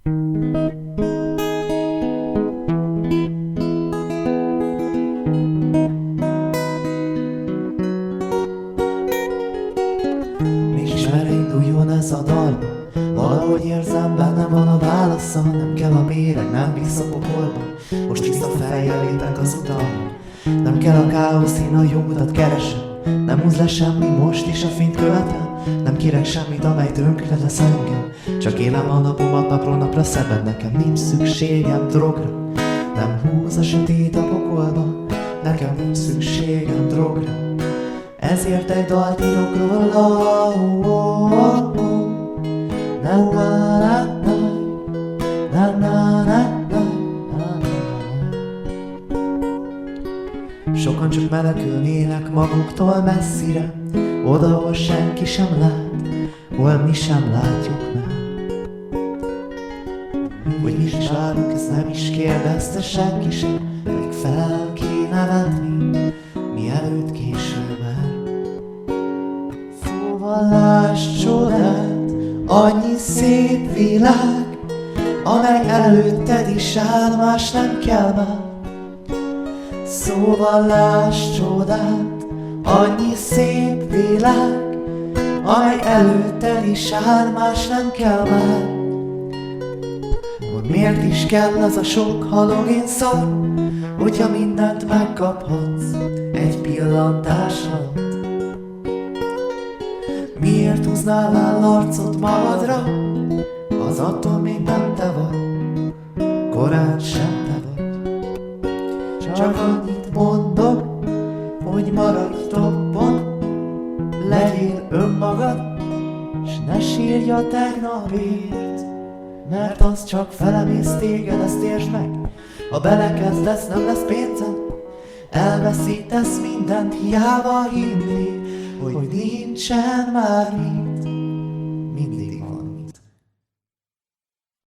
Mégis merre induljon ez a dal? Valahogy érzem, benne van a válasza. Nem kell a méreg, nem visz a pokolba. Most tiszta fejjel lépek az utamon. Nem kell a káosz, én a jó utat keresem. Nem húz le semmi, most is a fényt követem. Nem kérek semmit, amely tönkre lesz engem. Csak élem a napomat napról napra szebben. Nekem nincs szükségem drogra. Nem húz a sötét a pokolba. Nekem nincs szükségem drogra. Ezért egy dalt írok róla. Na na na na na na na. Sokan csak menekülnének maguktól messzire, oda, ahol senki sem lát, hol mi sem látjuk már. Hogy mit is várunk, ezt nem is kérdezte senki sem, pedig fel kéne venni, mielőtt késő már. Szóval láss csodát, annyi szép világ, amely előtted is áll, más nem kell már. Szóval láss csodát, annyi szép világ, amely előtted is áll, más nem kell már. Hogy miért is kell az a sok halogén szar, hogyha mindent megkaphatsz egy pillantás alatt? Miért húznál el arcod magadra, az attól még nem te vagy, korán sem te vagy. Csak annyit mondok, hogy maradj toppon, legyél önmagad, s ne sírj a tegnapért, mert az csak felemész téged, ezt értsd meg. Ha belekezdesz, nem lesz pénzed, elveszítesz mindent, hiába hinni, hogy nincsen már mit, mindig van.